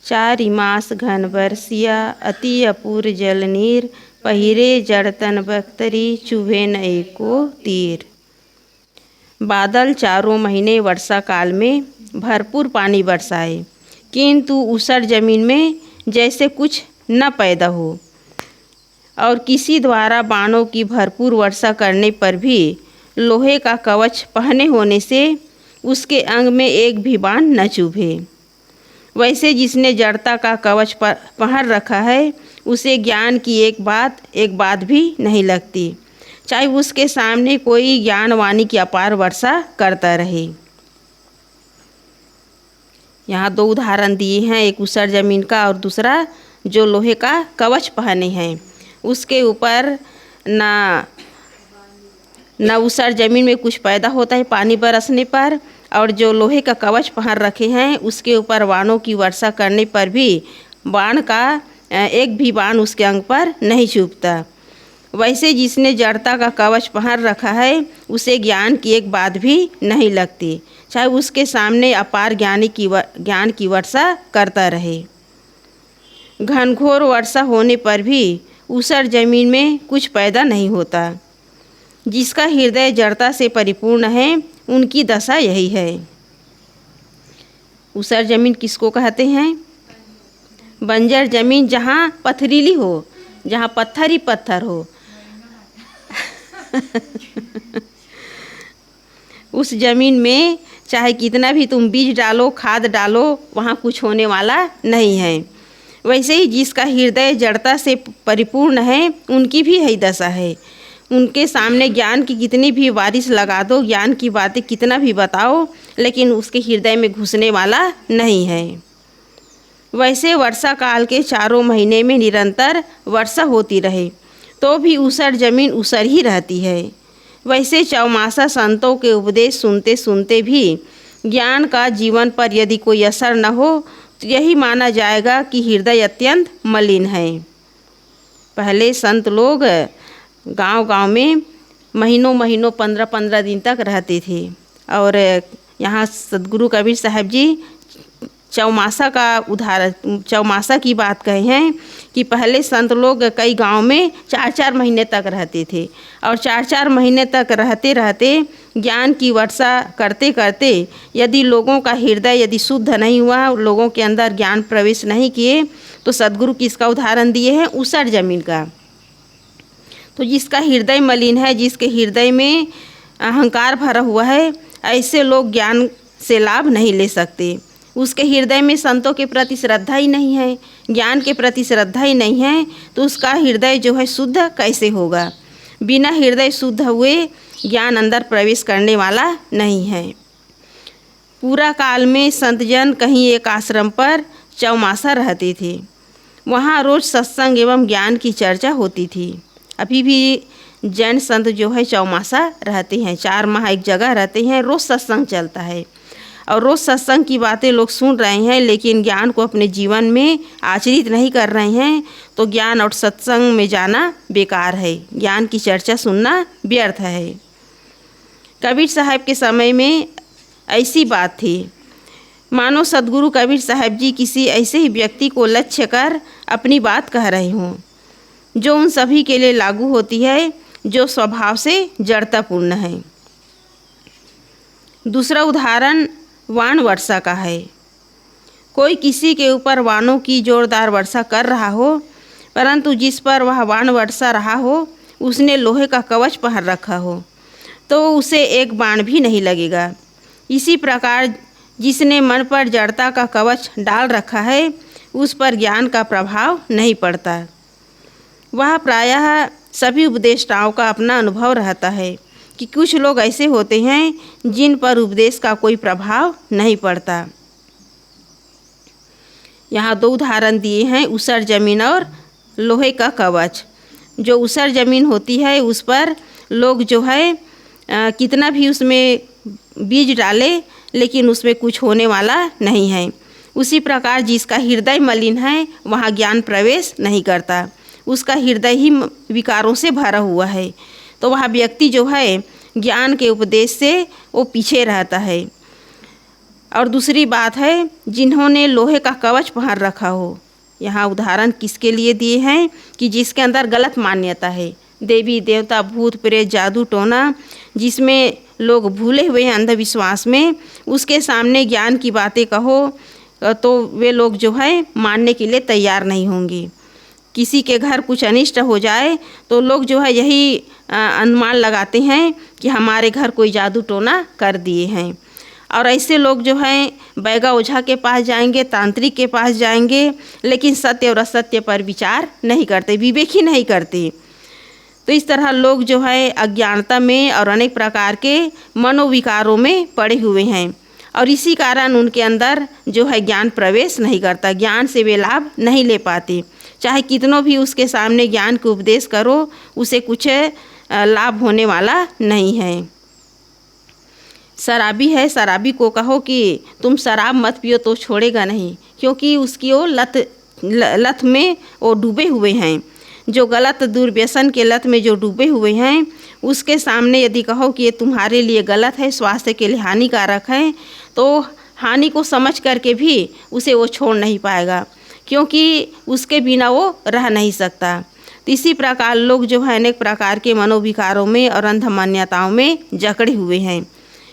चारि मास घन बरसिया अति अपूर जल नीर पहिरे जड़ तन बख्तरी चुभे न एको तीर। बादल चारों महीने वर्षा काल में भरपूर पानी बरसाए, किंतु ऊसर जमीन में जैसे कुछ न पैदा हो, और किसी द्वारा बाणों की भरपूर वर्षा करने पर भी लोहे का कवच पहने होने से उसके अंग में एक भी बाण न चुभे। वैसे जिसने जड़ता का कवच पहन रखा है उसे ज्ञान की एक बात भी नहीं लगती, चाहे उसके सामने कोई ज्ञान वाणी की अपार वर्षा करता रहे। यहाँ दो उदाहरण दिए हैं, एक ऊसर जमीन का और दूसरा जो लोहे का कवच पहने हैं उसके ऊपर न ऊसर जमीन में कुछ पैदा होता है पानी बरसने पर, और जो लोहे का कवच पहन रखे हैं उसके ऊपर बाणों की वर्षा करने पर भी बाण का एक भी बाण उसके अंग पर नहीं चुभता। वैसे जिसने जड़ता का कवच पहन रखा है उसे ज्ञान की एक बात भी नहीं लगती, चाहे उसके सामने अपार ज्ञान की वर्षा करता रहे। घनघोर वर्षा होने पर भी ऊसर जमीन में कुछ पैदा नहीं होता। जिसका हृदय जड़ता से परिपूर्ण है उनकी दशा यही है। ऊसर जमीन किसको कहते हैं? बंजर जमीन, जहाँ पथरीली हो, जहाँ पत्थर ही पत्थर हो उस जमीन में चाहे कितना भी तुम बीज डालो, खाद डालो, वहाँ कुछ होने वाला नहीं है। वैसे ही जिसका हृदय जड़ता से परिपूर्ण है उनकी भी यही दशा है। उनके सामने ज्ञान की कितनी भी बारिश लगा दो, ज्ञान की बातें कितना भी बताओ, लेकिन उसके हृदय में घुसने वाला नहीं है। वैसे वर्षा काल के चारों महीने में निरंतर वर्षा होती रहे तो भी ऊसर जमीन ऊसर ही रहती है। वैसे चौमासा संतों के उपदेश सुनते सुनते भी ज्ञान का जीवन पर यदि कोई असर न हो तो यही माना जाएगा कि हृदय अत्यंत मलिन है। पहले संत लोग गांव-गांव में महीनों 15-15 दिन तक रहते थे, और यहाँ सदगुरु कबीर साहब जी चौमासा की बात कहे हैं कि पहले संत लोग कई गांव में 4-4 महीने तक रहते थे, और 4-4 महीने तक रहते रहते ज्ञान की वर्षा करते करते यदि लोगों का हृदय यदि शुद्ध नहीं हुआ, लोगों के अंदर ज्ञान प्रवेश नहीं किए, तो सदगुरु किसका उदाहरण दिए हैं? ऊसर जमीन का। तो जिसका हृदय मलिन है, जिसके हृदय में अहंकार भरा हुआ है, ऐसे लोग ज्ञान से लाभ नहीं ले सकते। उसके हृदय में संतों के प्रति श्रद्धा ही नहीं है, ज्ञान के प्रति श्रद्धा ही नहीं है, तो उसका हृदय जो है शुद्ध कैसे होगा? बिना हृदय शुद्ध हुए ज्ञान अंदर प्रवेश करने वाला नहीं है। पूरा काल में संतजन कहीं एक आश्रम पर चौमासा रहते थे। वहाँ रोज सत्संग एवं ज्ञान की चर्चा होती थी। अभी भी जैन संत जो है चौमासा रहते हैं, 4 माह एक जगह रहते हैं, रोज़ सत्संग चलता है, और रोज़ सत्संग की बातें लोग सुन रहे हैं, लेकिन ज्ञान को अपने जीवन में आचरित नहीं कर रहे हैं, तो ज्ञान और सत्संग में जाना बेकार है, ज्ञान की चर्चा सुनना व्यर्थ है। कबीर साहब के समय में ऐसी बात थी, मानो सदगुरु कबीर साहब जी किसी ऐसे ही व्यक्ति को लक्ष्य कर अपनी बात कह रहे हों, जो उन सभी के लिए लागू होती है जो स्वभाव से जड़तापूर्ण है। दूसरा उदाहरण वाण वर्षा का है। कोई किसी के ऊपर वाणों की जोरदार वर्षा कर रहा हो, परंतु जिस पर वह वाण वर्षा रहा हो उसने लोहे का कवच पहन रखा हो, तो उसे एक बाण भी नहीं लगेगा। इसी प्रकार जिसने मन पर जड़ता का कवच डाल रखा है उस पर ज्ञान का प्रभाव नहीं पड़ता। वह प्रायः सभी उपदेष्टाओं का अपना अनुभव रहता है कि कुछ लोग ऐसे होते हैं जिन पर उपदेश का कोई प्रभाव नहीं पड़ता। यहाँ 2 उदाहरण दिए हैं, ऊसर जमीन और लोहे का कवच। जो ऊसर जमीन होती है उस पर लोग जो है कितना भी उसमें बीज डाले, लेकिन उसमें कुछ होने वाला नहीं है। उसी प्रकार जिसका हृदय मलिन है वहाँ ज्ञान प्रवेश नहीं करता, उसका हृदय ही विकारों से भरा हुआ है, तो वह व्यक्ति जो है ज्ञान के उपदेश से वो पीछे रहता है। और दूसरी बात है जिन्होंने लोहे का कवच पहन रखा हो। यहाँ उदाहरण किसके लिए दिए हैं कि जिसके अंदर गलत मान्यता है, देवी देवता भूत प्रेत जादू टोना, जिसमें लोग भूले हुए हैं अंधविश्वास में, उसके सामने ज्ञान की बातें कहो तो वे लोग जो है मानने के लिए तैयार नहीं होंगे। किसी के घर कुछ अनिष्ट हो जाए तो लोग जो है यही अनुमान लगाते हैं कि हमारे घर कोई जादू टोना कर दिए हैं, और ऐसे लोग जो हैं बैगा ओझा के पास जाएंगे, तांत्रिक के पास जाएंगे, लेकिन सत्य और असत्य पर विचार नहीं करते, विवेक ही नहीं करते। तो इस तरह लोग जो है अज्ञानता में और अनेक प्रकार के मनोविकारों में पड़े हुए हैं, और इसी कारण उनके अंदर जो है ज्ञान प्रवेश नहीं करता, ज्ञान से वे लाभ नहीं ले पाते। चाहे कितनों भी उसके सामने ज्ञान के उपदेश करो, उसे कुछ लाभ होने वाला नहीं है। शराबी है, शराबी को कहो कि तुम शराब मत पियो तो छोड़ेगा नहीं, क्योंकि उसकी वो लत में वो डूबे हुए हैं। जो गलत दुर्व्यसन के लत में जो डूबे हुए हैं, उसके सामने यदि कहो कि ये तुम्हारे लिए गलत है, स्वास्थ्य के लिए हानिकारक है, तो हानि को समझ करके भी उसे वो छोड़ नहीं पाएगा, क्योंकि उसके बिना वो रह नहीं सकता। तो इसी प्रकार लोग जो है अनेक प्रकार के मनोविकारों में और अंध मान्यताओं में जकड़े हुए हैं।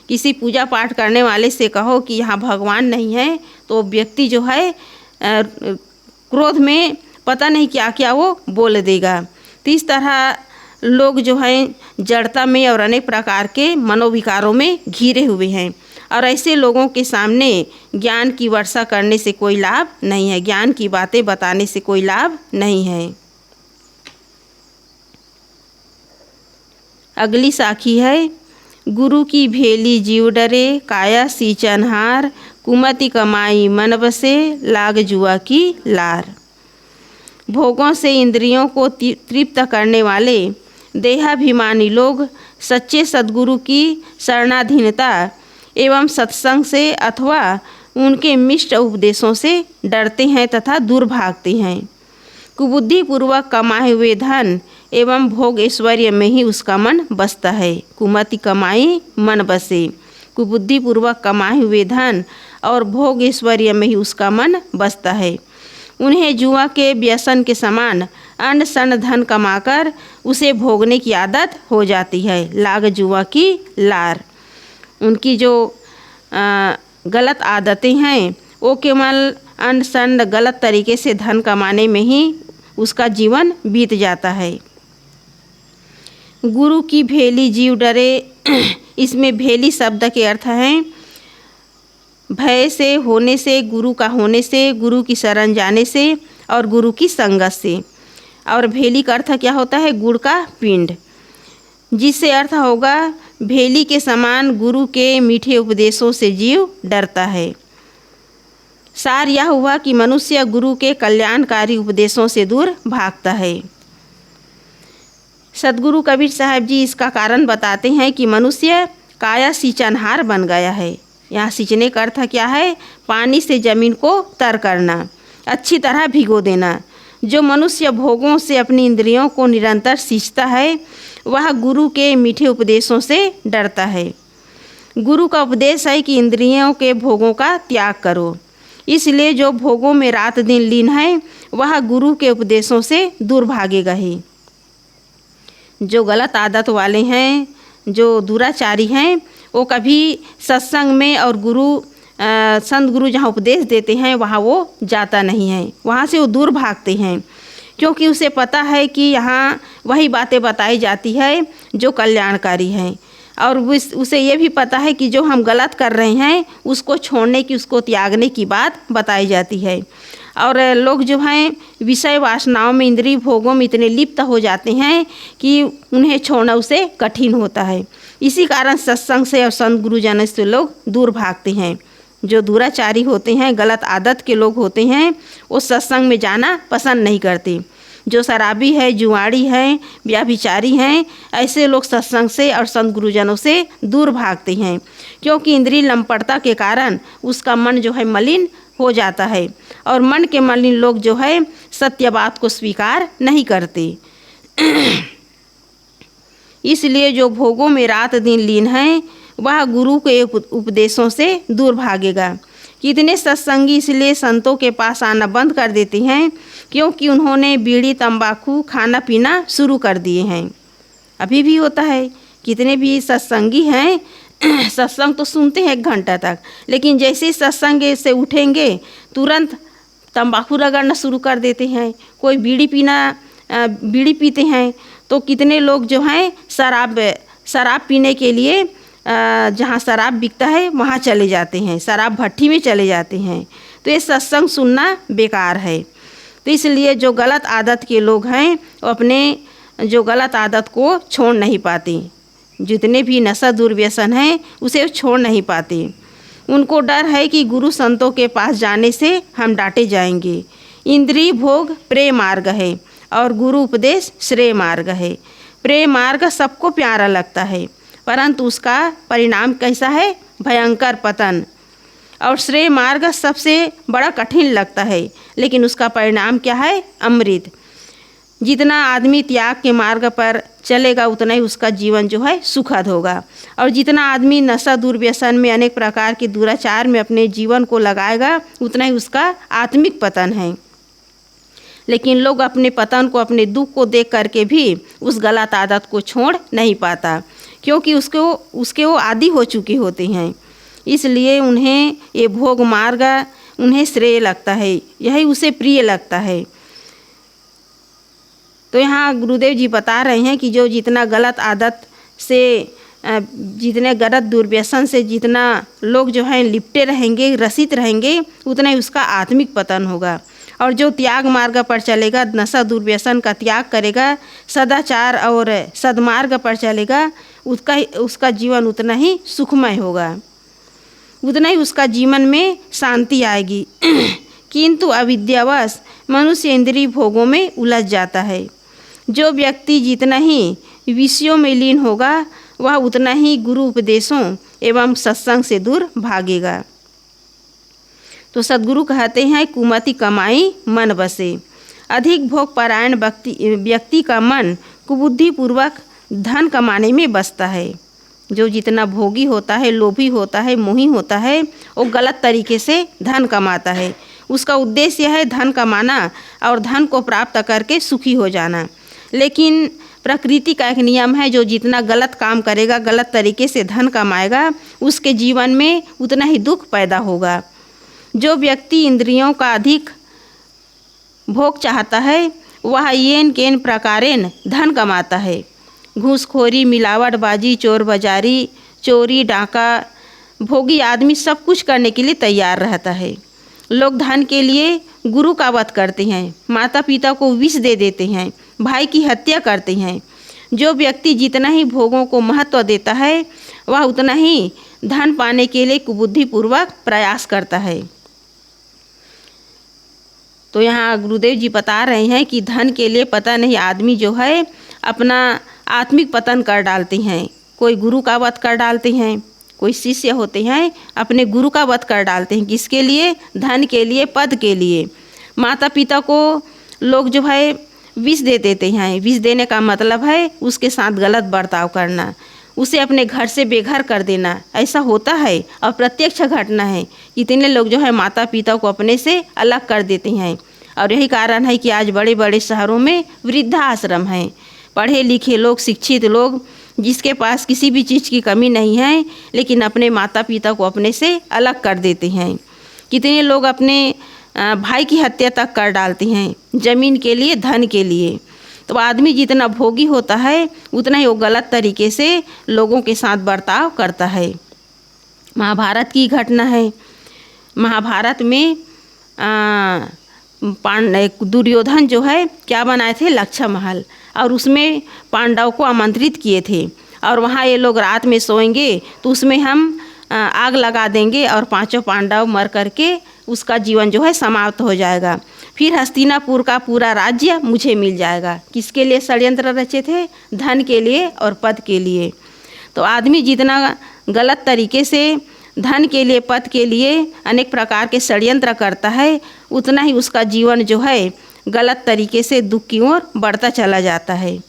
किसी पूजा पाठ करने वाले से कहो कि यहाँ भगवान नहीं है, तो व्यक्ति जो है क्रोध में पता नहीं क्या क्या वो बोल देगा। तो इस तरह लोग जो हैं जड़ता में और अनेक प्रकार के मनोविकारों में घिरे हुए हैं, और ऐसे लोगों के सामने ज्ञान की वर्षा करने से कोई लाभ नहीं है, ज्ञान की बातें बताने से कोई लाभ नहीं है। अगली साखी है, गुरु की भेली जीव डरे, काया सींचनहार, कुमति कमाई मन बसे, लाग जुआ की लार। भोगों से इंद्रियों को तृप्त करने वाले देहाभिमानी लोग सच्चे सद्गुरु की शरणाधीनता एवं सत्संग से अथवा उनके मिष्ट उपदेशों से डरते हैं तथा दूर भागते हैं। कुबुद्धिपूर्वक कमाए हुए धन एवं भोग ऐश्वर्य में ही उसका मन बसता है। कुमति कमाई मन बसे, कुबुद्धिपूर्वक कमाए हुए धन और भोग ऐश्वर्य में ही उसका मन बसता है। उन्हें जुआ के व्यसन के समान अन्न सन धन कमाकर उसे भोगने की आदत हो जाती है। लाग जुआ की लार। उनकी जो गलत आदतें हैं वो केवल अन्न सन गलत तरीके से धन कमाने में ही उसका जीवन बीत जाता है। गुरु की भेली जीव डरे, इसमें भेली शब्द के अर्थ हैं भय से, होने से, गुरु का होने से, गुरु की शरण जाने से और गुरु की संगत से। और भेली का अर्थ क्या होता है? गुड़ का पिंड, जिससे अर्थ होगा भेली के समान गुरु के मीठे उपदेशों से जीव डरता है। सार यह हुआ कि मनुष्य गुरु के कल्याणकारी उपदेशों से दूर भागता है। सदगुरु कबीर साहब जी इसका कारण बताते हैं कि मनुष्य काया सींचनहार बन गया है। यहाँ सींचने का अर्थ क्या है? पानी से जमीन को तर करना, अच्छी तरह भिगो देना। जो मनुष्य भोगों से अपनी इंद्रियों को निरंतर सींचता है वह गुरु के मीठे उपदेशों से डरता है। गुरु का उपदेश है कि इंद्रियों के भोगों का त्याग करो, इसलिए जो भोगों में रात दिन लीन है वह गुरु के उपदेशों से दूर भागेगा ही। जो गलत आदत वाले हैं, जो दुराचारी हैं, वो कभी सत्संग में और संत गुरु जहाँ उपदेश देते हैं वहाँ वो जाता नहीं है, वहाँ से वो दूर भागते हैं, क्योंकि उसे पता है कि यहाँ वही बातें बताई जाती है जो कल्याणकारी हैं। और उसे ये भी पता है कि जो हम गलत कर रहे हैं उसको छोड़ने की, उसको त्यागने की बात बताई जाती है। और लोग जो हैं विषय वासनाओं में, इंद्रिय भोगों में इतने लिप्त हो जाते हैं कि उन्हें छोड़ना उसे कठिन होता है। इसी कारण सत्संग से और संत गुरुजन से लोग दूर भागते हैं। जो दुराचारी होते हैं, गलत आदत के लोग होते हैं, वो सत्संग में जाना पसंद नहीं करते। जो शराबी है, जुआड़ी है, व्यभिचारी हैं, ऐसे लोग सत्संग से और संत गुरुजनों से दूर भागते हैं, क्योंकि इंद्रिय लंपटता के कारण उसका मन जो है मलिन हो जाता है। और मन के मलिन लोग जो है सत्य बात को स्वीकार नहीं करते। इसलिए जो भोगों में रात दिन लीन हैं वह गुरु के उपदेशों से दूर भागेगा। कितने सत्संगी इसलिए संतों के पास आना बंद कर देते हैं क्योंकि उन्होंने बीड़ी तंबाकू खाना पीना शुरू कर दिए हैं। अभी भी होता है, कितने भी सत्संगी हैं सत्संग तो सुनते हैं 1 घंटा तक, लेकिन जैसे ही सत्संग से उठेंगे तुरंत तंबाकू रगड़ना शुरू कर देते हैं। कोई बीड़ी पीते हैं। तो कितने लोग जो हैं शराब पीने के लिए जहाँ शराब बिकता है वहाँ चले जाते हैं, शराब भट्टी में चले जाते हैं। तो ये सत्संग सुनना बेकार है। तो इसलिए जो गलत आदत के लोग हैं वो अपने जो गलत आदत को छोड़ नहीं पाते। जितने भी नशा दुर्व्यसन हैं उसे छोड़ नहीं पाते। उनको डर है कि गुरु संतों के पास जाने से हम डांटे जाएंगे। इंद्रिय भोग प्रेम मार्ग है और गुरु उपदेश श्रेय मार्ग है। प्रेम मार्ग सबको प्यारा लगता है, परंतु उसका परिणाम कैसा है? भयंकर पतन। और श्रेय मार्ग सबसे बड़ा कठिन लगता है, लेकिन उसका परिणाम क्या है? अमृत। जितना आदमी त्याग के मार्ग पर चलेगा उतना ही उसका जीवन जो है सुखद होगा। और जितना आदमी नशा दुर्व्यसन में अनेक प्रकार के दुराचार में अपने जीवन को लगाएगा उतना ही उसका आत्मिक पतन है। लेकिन लोग अपने पतन को, अपने दुख को देख करके भी उस गलत आदत को छोड़ नहीं पाता, क्योंकि उसके वो आदी हो चुके होते हैं। इसलिए उन्हें ये भोग मार्ग उन्हें श्रेय लगता है, यही उसे प्रिय लगता है। तो यहाँ गुरुदेव जी बता रहे हैं कि जो जितना गलत आदत से, जितने गलत दुर्व्यसन से जितना लोग जो हैं लिपटे रहेंगे, रसित रहेंगे, उतना ही उसका आत्मिक पतन होगा। और जो त्याग मार्ग पर चलेगा, नशा दुर्व्यसन का त्याग करेगा, सदाचार और सद्मार्ग पर चलेगा, उसका जीवन उतना ही सुखमय होगा, उतना ही उसका जीवन में शांति आएगी। किंतु अविद्यावश मनुष्य इंद्रिय भोगों में उलझ जाता है। जो व्यक्ति जितना ही विषयों में लीन होगा वह उतना ही गुरु उपदेशों एवं सत्संग से दूर भागेगा। तो सद्गुरु कहते हैं, कुमति कमाई मन बसे। अधिक भोग परायण व्यक्ति का मन कुबुद्धिपूर्वक धन कमाने में बसता है। जो जितना भोगी होता है, लोभी होता है, मोही होता है, वो गलत तरीके से धन कमाता है। उसका उद्देश्य है धन कमाना और धन को प्राप्त करके सुखी हो जाना। लेकिन प्रकृति का एक नियम है, जो जितना गलत काम करेगा, गलत तरीके से धन कमाएगा, उसके जीवन में उतना ही दुख पैदा होगा। जो व्यक्ति इंद्रियों का अधिक भोग चाहता है वह येन केन प्रकारेण धन कमाता है। घूसखोरी, मिलावटबाजी, चोर बाजारी, चोरी, डाका, भोगी आदमी सब कुछ करने के लिए तैयार रहता है। लोग धन के लिए गुरु का वध करते हैं, माता पिता को विष दे देते हैं, भाई की हत्या करते हैं। जो व्यक्ति जितना ही भोगों को महत्व देता है वह उतना ही धन पाने के लिए कुबुद्धिपूर्वक प्रयास करता है। तो यहाँ गुरुदेव जी बता रहे हैं कि धन के लिए पता नहीं आदमी जो है अपना आत्मिक पतन कर डालते हैं। कोई गुरु का वध कर डालते हैं, कोई शिष्य होते हैं अपने गुरु का वध कर डालते हैं। किसके लिए? धन के लिए, पद के लिए। माता पिता को लोग जो है विष दे देते हैं। विष देने का मतलब है उसके साथ गलत बर्ताव करना, उसे अपने घर से बेघर कर देना। ऐसा होता है और प्रत्यक्ष घटना है। कितने लोग जो है माता पिता को अपने से अलग कर देते हैं। और यही कारण है कि आज बड़े बड़े शहरों में वृद्धाश्रम हैं। पढ़े लिखे लोग, शिक्षित लोग, जिसके पास किसी भी चीज़ की कमी नहीं है, लेकिन अपने माता पिता को अपने से अलग कर देते हैं। कितने लोग अपने भाई की हत्या तक कर डालते हैं जमीन के लिए, धन के लिए। तो आदमी जितना भोगी होता है उतना ही वो गलत तरीके से लोगों के साथ बर्ताव करता है। महाभारत की घटना है। महाभारत में दुर्योधन जो है क्या बनाए थे? लक्षा महल। और उसमें पांडव को आमंत्रित किए थे और वहाँ ये लोग रात में सोएंगे तो उसमें हम आग लगा देंगे और 5 पांडव मर करके उसका जीवन जो है समाप्त हो जाएगा। फिर हस्तिनापुर का पूरा राज्य मुझे मिल जाएगा। किसके लिए षड्यंत्र रचे थे? धन के लिए और पद के लिए। तो आदमी जितना गलत तरीके से धन के लिए, पद के लिए अनेक प्रकार के षड्यंत्र करता है उतना ही उसका जीवन जो है गलत तरीके से दुख की ओर बढ़ता चला जाता है।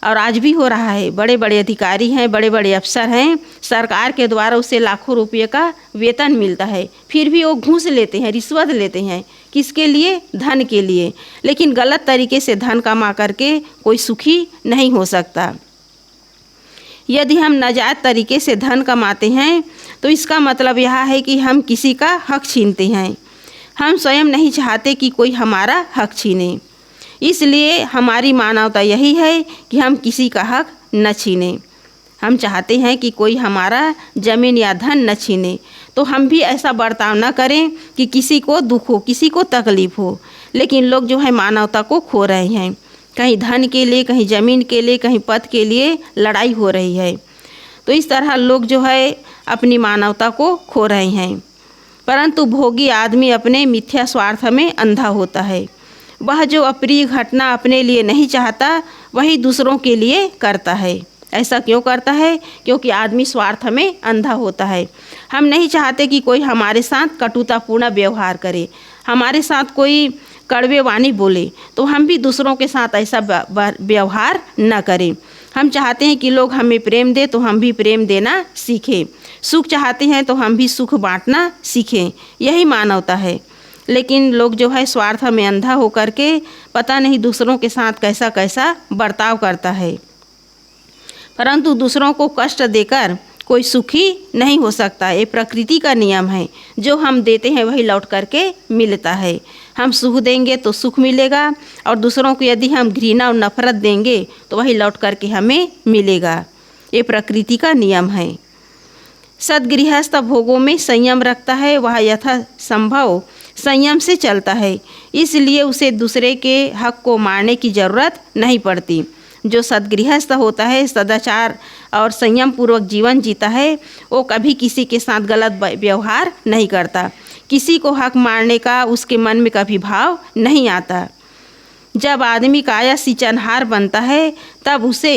और आज भी हो रहा है। बड़े बड़े अधिकारी हैं, बड़े बड़े अफसर हैं, सरकार के द्वारा उसे लाखों रुपये का वेतन मिलता है, फिर भी वो घूस लेते हैं, रिश्वत लेते हैं। किसके लिए? धन के लिए। लेकिन गलत तरीके से धन कमा करके कोई सुखी नहीं हो सकता। यदि हम नाजायज़ तरीके से धन कमाते हैं तो इसका मतलब यह है कि हम किसी का हक छीनते हैं। हम स्वयं नहीं चाहते कि कोई हमारा हक छीने, इसलिए हमारी मानवता यही है कि हम किसी का हक न छीनें। हम चाहते हैं कि कोई हमारा ज़मीन या धन न छीने, तो हम भी ऐसा बर्ताव न करें कि किसी को दुख हो, किसी को तकलीफ़ हो। लेकिन लोग जो है मानवता को खो रहे हैं। कहीं धन के लिए, कहीं ज़मीन के लिए, कहीं पद के लिए लड़ाई हो रही है। तो इस तरह लोग जो है अपनी मानवता को खो रहे हैं। परंतु भोगी आदमी अपने मिथ्या स्वार्थ में अंधा होता है। वह जो अप्रिय घटना अपने लिए नहीं चाहता वही दूसरों के लिए करता है। ऐसा क्यों करता है? क्योंकि आदमी स्वार्थ में अंधा होता है। हम नहीं चाहते कि कोई हमारे साथ कटुतापूर्ण व्यवहार करे, हमारे साथ कोई कड़वे वाणी बोले, तो हम भी दूसरों के साथ ऐसा व्यवहार न करें। हम चाहते हैं कि लोग हमें प्रेम दे तो हम भी प्रेम देना सीखें। सुख चाहते हैं तो हम भी सुख बांटना सीखें। यही मानवता है। लेकिन लोग जो है स्वार्थ में अंधा होकर के पता नहीं दूसरों के साथ कैसा कैसा बर्ताव करता है। परंतु दूसरों को कष्ट देकर कोई सुखी नहीं हो सकता। ये प्रकृति का नियम है। जो हम देते हैं वही लौट करके मिलता है। हम सुख देंगे तो सुख मिलेगा, और दूसरों को यदि हम घृणा और नफरत देंगे तो वही लौट करके हमें मिलेगा। ये प्रकृति का नियम है। सद्गृहस्थ भोगों में संयम रखता है, वह यथासंभव संयम से चलता है, इसलिए उसे दूसरे के हक को मारने की ज़रूरत नहीं पड़ती। जो सद्गृहस्थ होता है, सदाचार और संयम पूर्वक जीवन जीता है, वो कभी किसी के साथ गलत व्यवहार नहीं करता। किसी को हक मारने का उसके मन में कभी भाव नहीं आता। जब आदमी काया सिंचनहार बनता है तब उसे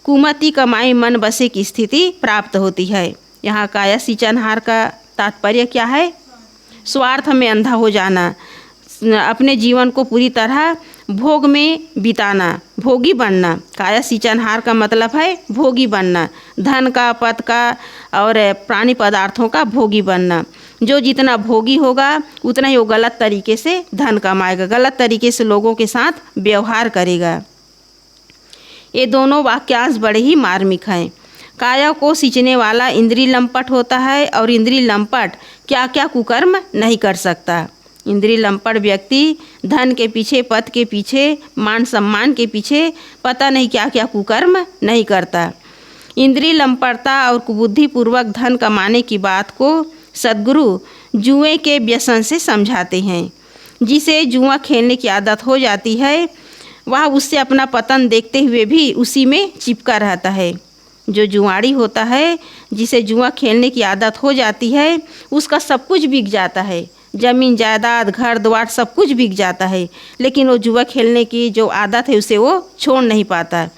कुमति कमाई मन बसे की स्थिति प्राप्त होती है। यहाँ काया सिंचनहार का तात्पर्य क्या है? स्वार्थ में अंधा हो जाना, अपने जीवन को पूरी तरह भोग में बिताना, भोगी बनना। काया सिंचनहार का मतलब है भोगी बनना, धन का, पद का और प्राणी पदार्थों का भोगी बनना। जो जितना भोगी होगा उतना ही वो गलत तरीके से धन कमाएगा, गलत तरीके से लोगों के साथ व्यवहार करेगा। ये दोनों वाक्यांश बड़े ही मार्मिक हैं। काया को सींचने वाला इंद्रिय लंपट होता है, और इंद्रिय लंपट क्या क्या कुकर्म नहीं कर सकता। इंद्रिय लंपट व्यक्ति धन के पीछे, पद के पीछे, मान सम्मान के पीछे पता नहीं क्या क्या कुकर्म नहीं करता। इंद्रिय लंपटता और कुबुद्धिपूर्वक धन कमाने की बात को सद्गुरु जुए के व्यसन से समझाते हैं। जिसे जुआ खेलने की आदत हो जाती है वह उससे अपना पतन देखते हुए भी उसी में चिपका रहता है। जो जुआड़ी होता है, जिसे जुआ खेलने की आदत हो जाती है, उसका सब कुछ बिक जाता है, ज़मीन जायदाद, घर द्वार सब कुछ बिक जाता है, लेकिन वो जुआ खेलने की जो आदत है उसे वो छोड़ नहीं पाता,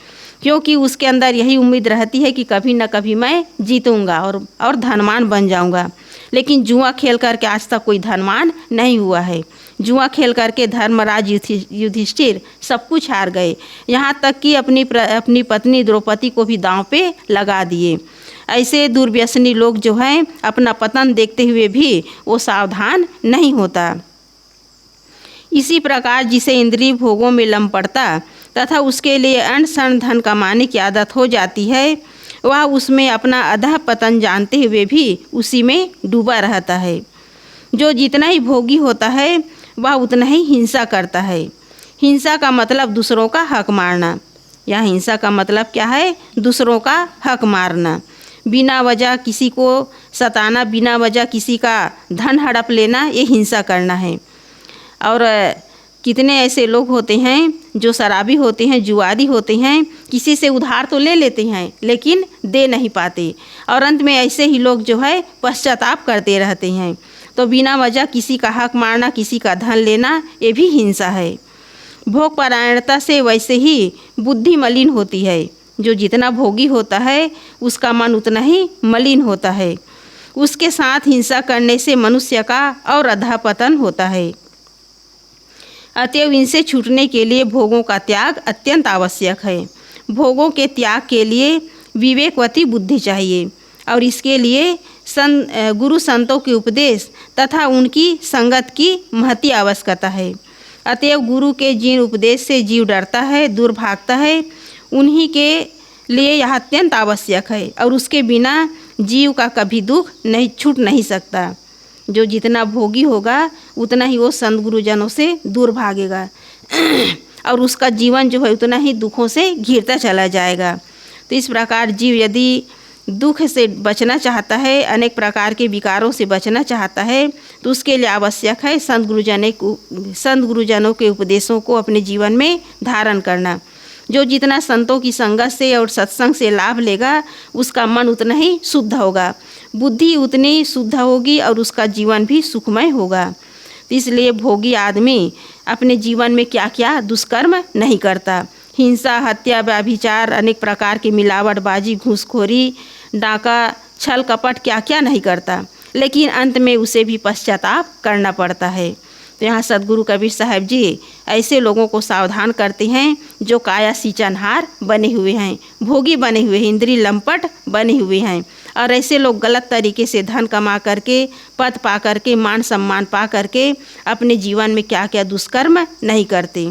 क्योंकि उसके अंदर यही उम्मीद रहती है कि कभी न कभी मैं जीतूँगा और धनवान बन जाऊँगा। लेकिन जुआ खेल करके आज तक कोई धनवान नहीं हुआ है। जुआ खेल करके धर्मराज युधिष्ठिर सब कुछ हार गए, यहाँ तक कि अपनी पत्नी द्रौपदी को भी दांव पे लगा दिए। ऐसे दुर्व्यसनी लोग जो हैं अपना पतन देखते हुए भी वो सावधान नहीं होता। इसी प्रकार जिसे इंद्रिय भोगों में लंपटता तथा उसके लिए अन्न शरण धन कमाने की आदत हो जाती है, वह उसमें अपना अधः पतन जानते हुए भी उसी में डूबा रहता है। जो जितना ही भोगी होता है वह उतना ही हिंसा करता है। हिंसा का मतलब दूसरों का हक मारना। यह हिंसा का मतलब क्या है? दूसरों का हक मारना, बिना वजह किसी को सताना, बिना वजह किसी का धन हड़प लेना, ये हिंसा करना है। और कितने ऐसे लोग होते हैं जो शराबी होते हैं, जुआरी होते हैं, किसी से उधार तो ले लेते हैं लेकिन दे नहीं पाते, और अंत में ऐसे ही लोग जो है पश्चाताप करते रहते हैं। तो बिना वजह किसी का हक मारना, किसी का धन लेना, ये भी हिंसा है। भोग परायणता से वैसे ही बुद्धि मलिन होती है। जो जितना भोगी होता है उसका मन उतना ही मलिन होता है। उसके साथ हिंसा करने से मनुष्य का और अधःपतन होता है। अतएव इनसे छूटने के लिए भोगों का त्याग अत्यंत आवश्यक है। भोगों के त्याग के लिए विवेकवती बुद्धि चाहिए और इसके लिए गुरु संतों के उपदेश तथा उनकी संगत की महती आवश्यकता है। अतएव गुरु के जिन उपदेश से जीव डरता है, दूर भागता है, उन्हीं के लिए यह अत्यंत आवश्यक है और उसके बिना जीव का कभी दुख छूट नहीं सकता। जो जितना भोगी होगा उतना ही वो संत गुरुजनों से दूर भागेगा और उसका जीवन जो है उतना ही दुखों से घिरता चला जाएगा। तो इस प्रकार जीव यदि दुख से बचना चाहता है, अनेक प्रकार के विकारों से बचना चाहता है, तो उसके लिए आवश्यक है संत गुरुजनों के उपदेशों को अपने जीवन में धारण करना। जो जितना संतों की संगत से और सत्संग से लाभ लेगा उसका मन उतना ही शुद्ध होगा, बुद्धि उतनी शुद्ध होगी और उसका जीवन भी सुखमय होगा। तो इसलिए भोगी आदमी अपने जीवन में क्या क्या दुष्कर्म नहीं करता। हिंसा, हत्या, व्यभिचार, अनेक प्रकार की मिलावटबाजी, घूसखोरी, डाका, छल कपट क्या क्या नहीं करता, लेकिन अंत में उसे भी पश्चाताप करना पड़ता है। तो यहाँ सदगुरु कबीर साहब जी ऐसे लोगों को सावधान करते हैं जो काया सींचनहार बने हुए हैं, भोगी बने हुए हैं, इंद्रिय लंपट बने हुए हैं और ऐसे लोग गलत तरीके से धन कमा करके, पद पा करके, मान सम्मान पा करके अपने जीवन में क्या क्या दुष्कर्म नहीं करते।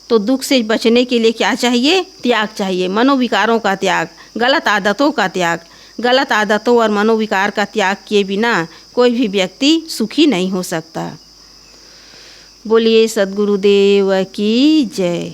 तो दुख से बचने के लिए क्या चाहिए? त्याग चाहिए, मनोविकारों का त्याग, गलत आदतों का त्याग। गलत आदतों और मनोविकार का त्याग किए बिना कोई भी व्यक्ति सुखी नहीं हो सकता। बोलिए सद्गुरुदेव की जय।